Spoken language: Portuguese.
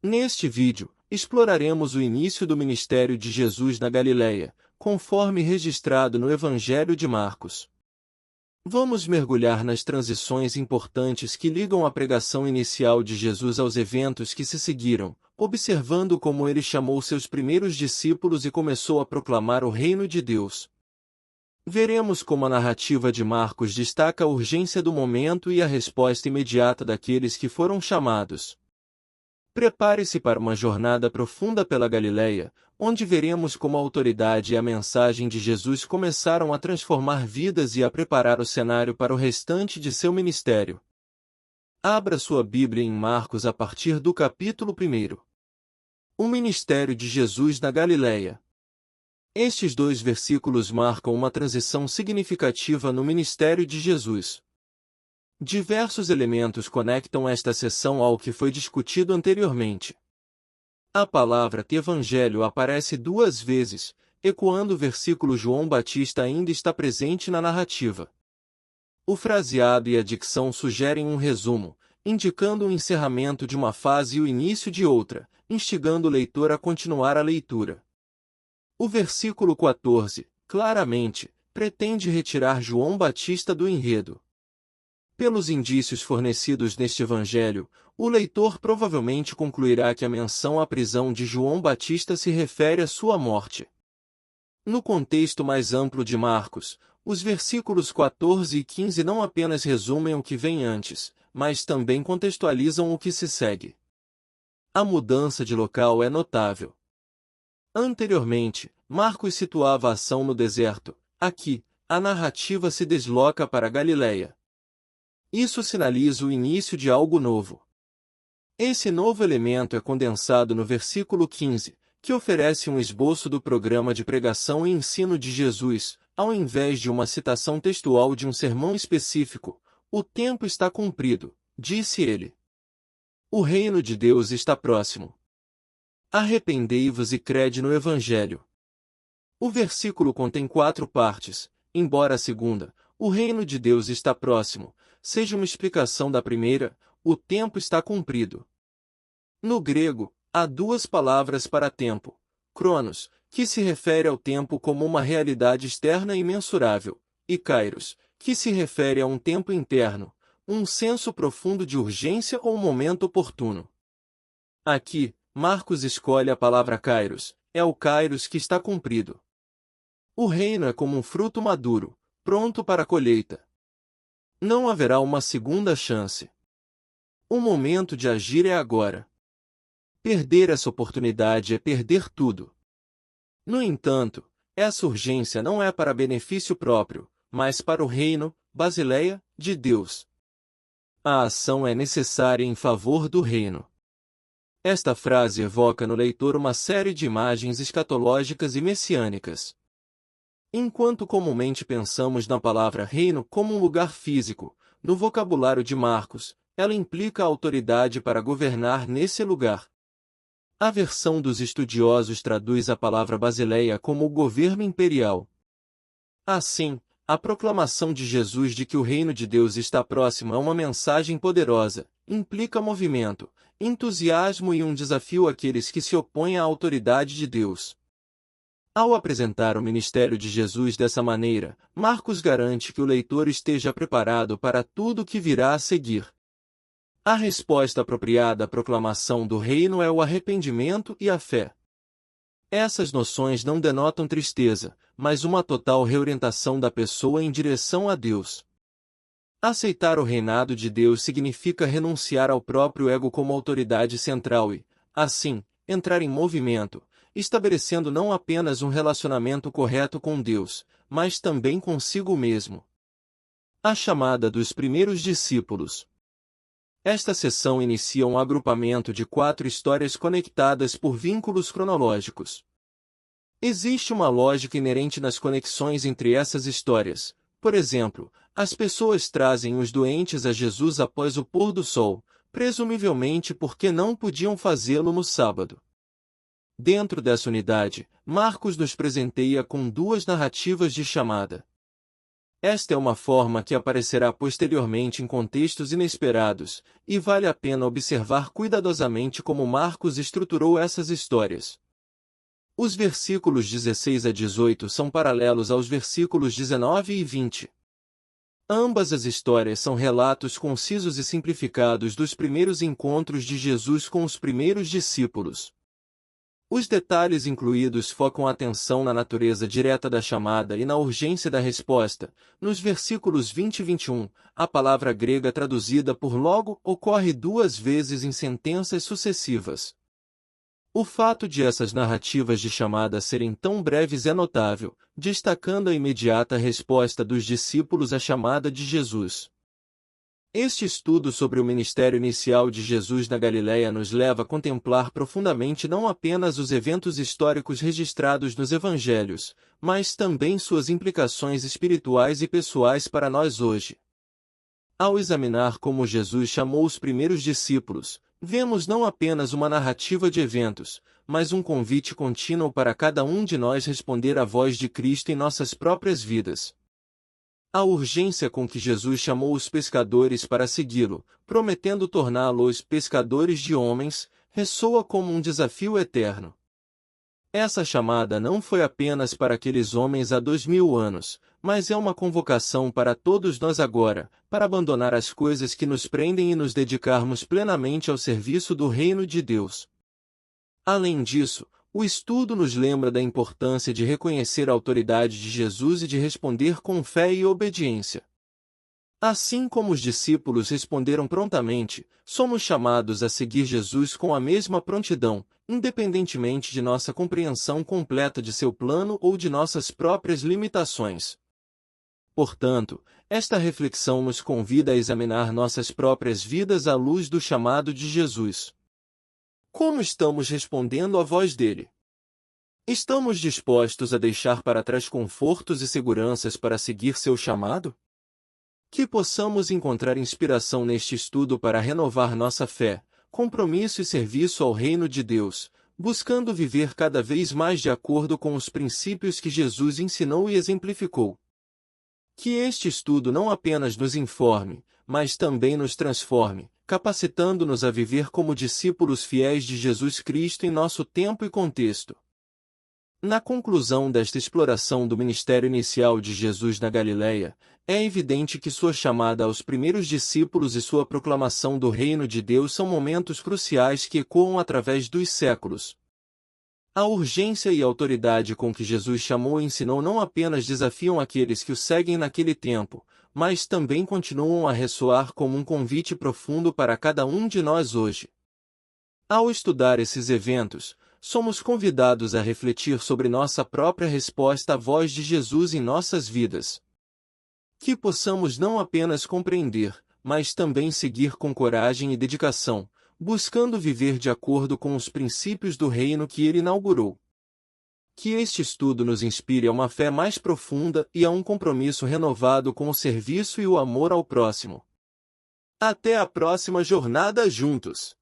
Neste vídeo, exploraremos o início do ministério de Jesus na Galileia, conforme registrado no Evangelho de Marcos. Vamos mergulhar nas transições importantes que ligam a pregação inicial de Jesus aos eventos que se seguiram, observando como ele chamou seus primeiros discípulos e começou a proclamar o reino de Deus. Veremos como a narrativa de Marcos destaca a urgência do momento e a resposta imediata daqueles que foram chamados. Prepare-se para uma jornada profunda pela Galileia, onde veremos como a autoridade e a mensagem de Jesus começaram a transformar vidas e a preparar o cenário para o restante de seu ministério. Abra sua Bíblia em Marcos a partir do capítulo 1. O ministério de Jesus na Galileia. Estes 2 versículos marcam uma transição significativa no ministério de Jesus. Diversos elementos conectam esta seção ao que foi discutido anteriormente. A palavra evangelho aparece 2 vezes, ecoando o versículo João Batista ainda está presente na narrativa. O fraseado e a dicção sugerem um resumo, indicando o encerramento de uma fase e o início de outra, instigando o leitor a continuar a leitura. O versículo 14, claramente, pretende retirar João Batista do enredo. Pelos indícios fornecidos neste evangelho, o leitor provavelmente concluirá que a menção à prisão de João Batista se refere à sua morte. No contexto mais amplo de Marcos, os versículos 14 e 15 não apenas resumem o que vem antes, mas também contextualizam o que se segue. A mudança de local é notável. Anteriormente, Marcos situava a ação no deserto. Aqui, a narrativa se desloca para a Galileia. Isso sinaliza o início de algo novo. Esse novo elemento é condensado no versículo 15, que oferece um esboço do programa de pregação e ensino de Jesus, ao invés de uma citação textual de um sermão específico. O tempo está cumprido, disse ele. O reino de Deus está próximo. Arrependei-vos e crede no Evangelho. O versículo contém 4 partes, embora a segunda, o reino de Deus está próximo, seja uma explicação da primeira, o tempo está cumprido. No grego, há 2 palavras para tempo, cronos, que se refere ao tempo como uma realidade externa e mensurável, e kairos, que se refere a um tempo interno, um senso profundo de urgência ou um momento oportuno. Aqui, Marcos escolhe a palavra kairos, é o kairos que está cumprido. O reino é como um fruto maduro, pronto para a colheita. Não haverá uma segunda chance. O momento de agir é agora. Perder essa oportunidade é perder tudo. No entanto, essa urgência não é para benefício próprio, mas para o reino, Basileia, de Deus. A ação é necessária em favor do reino. Esta frase evoca no leitor uma série de imagens escatológicas e messiânicas. Enquanto comumente pensamos na palavra reino como um lugar físico, no vocabulário de Marcos, ela implica a autoridade para governar nesse lugar. A versão dos estudiosos traduz a palavra Basileia como o governo imperial. Assim, a proclamação de Jesus de que o reino de Deus está próximo é uma mensagem poderosa, implica movimento, entusiasmo e um desafio àqueles que se opõem à autoridade de Deus. Ao apresentar o ministério de Jesus dessa maneira, Marcos garante que o leitor esteja preparado para tudo o que virá a seguir. A resposta apropriada à proclamação do reino é o arrependimento e a fé. Essas noções não denotam tristeza, mas uma total reorientação da pessoa em direção a Deus. Aceitar o reinado de Deus significa renunciar ao próprio ego como autoridade central e, assim, entrar em movimento, estabelecendo não apenas um relacionamento correto com Deus, mas também consigo mesmo. A chamada dos primeiros discípulos. Esta seção inicia um agrupamento de 4 histórias conectadas por vínculos cronológicos. Existe uma lógica inerente nas conexões entre essas histórias. Por exemplo, as pessoas trazem os doentes a Jesus após o pôr do sol, presumivelmente porque não podiam fazê-lo no sábado. Dentro dessa unidade, Marcos nos presenteia com 2 narrativas de chamada. Esta é uma forma que aparecerá posteriormente em contextos inesperados, e vale a pena observar cuidadosamente como Marcos estruturou essas histórias. Os versículos 16 a 18 são paralelos aos versículos 19 e 20. Ambas as histórias são relatos concisos e simplificados dos primeiros encontros de Jesus com os primeiros discípulos. Os detalhes incluídos focam a atenção na natureza direta da chamada e na urgência da resposta. Nos versículos 20 e 21, a palavra grega traduzida por logo ocorre 2 vezes em sentenças sucessivas. O fato de essas narrativas de chamada serem tão breves é notável, destacando a imediata resposta dos discípulos à chamada de Jesus. Este estudo sobre o ministério inicial de Jesus na Galileia nos leva a contemplar profundamente não apenas os eventos históricos registrados nos evangelhos, mas também suas implicações espirituais e pessoais para nós hoje. Ao examinar como Jesus chamou os primeiros discípulos, vemos não apenas uma narrativa de eventos, mas um convite contínuo para cada um de nós responder à voz de Cristo em nossas próprias vidas. A urgência com que Jesus chamou os pescadores para segui-lo, prometendo torná-los pescadores de homens, ressoa como um desafio eterno. Essa chamada não foi apenas para aqueles homens há 2000 anos, mas é uma convocação para todos nós agora, para abandonar as coisas que nos prendem e nos dedicarmos plenamente ao serviço do reino de Deus. Além disso, o estudo nos lembra da importância de reconhecer a autoridade de Jesus e de responder com fé e obediência. Assim como os discípulos responderam prontamente, somos chamados a seguir Jesus com a mesma prontidão, independentemente de nossa compreensão completa de seu plano ou de nossas próprias limitações. Portanto, esta reflexão nos convida a examinar nossas próprias vidas à luz do chamado de Jesus. Como estamos respondendo à voz dele? Estamos dispostos a deixar para trás confortos e seguranças para seguir seu chamado? Que possamos encontrar inspiração neste estudo para renovar nossa fé, compromisso e serviço ao reino de Deus, buscando viver cada vez mais de acordo com os princípios que Jesus ensinou e exemplificou. Que este estudo não apenas nos informe, mas também nos transforme, capacitando-nos a viver como discípulos fiéis de Jesus Cristo em nosso tempo e contexto. Na conclusão desta exploração do ministério inicial de Jesus na Galileia, é evidente que sua chamada aos primeiros discípulos e sua proclamação do reino de Deus são momentos cruciais que ecoam através dos séculos. A urgência e a autoridade com que Jesus chamou e ensinou não apenas desafiam aqueles que o seguem naquele tempo, mas também continuam a ressoar como um convite profundo para cada um de nós hoje. Ao estudar esses eventos, somos convidados a refletir sobre nossa própria resposta à voz de Jesus em nossas vidas. Que possamos não apenas compreender, mas também seguir com coragem e dedicação, buscando viver de acordo com os princípios do reino que ele inaugurou. Que este estudo nos inspire a uma fé mais profunda e a um compromisso renovado com o serviço e o amor ao próximo. Até a próxima jornada juntos!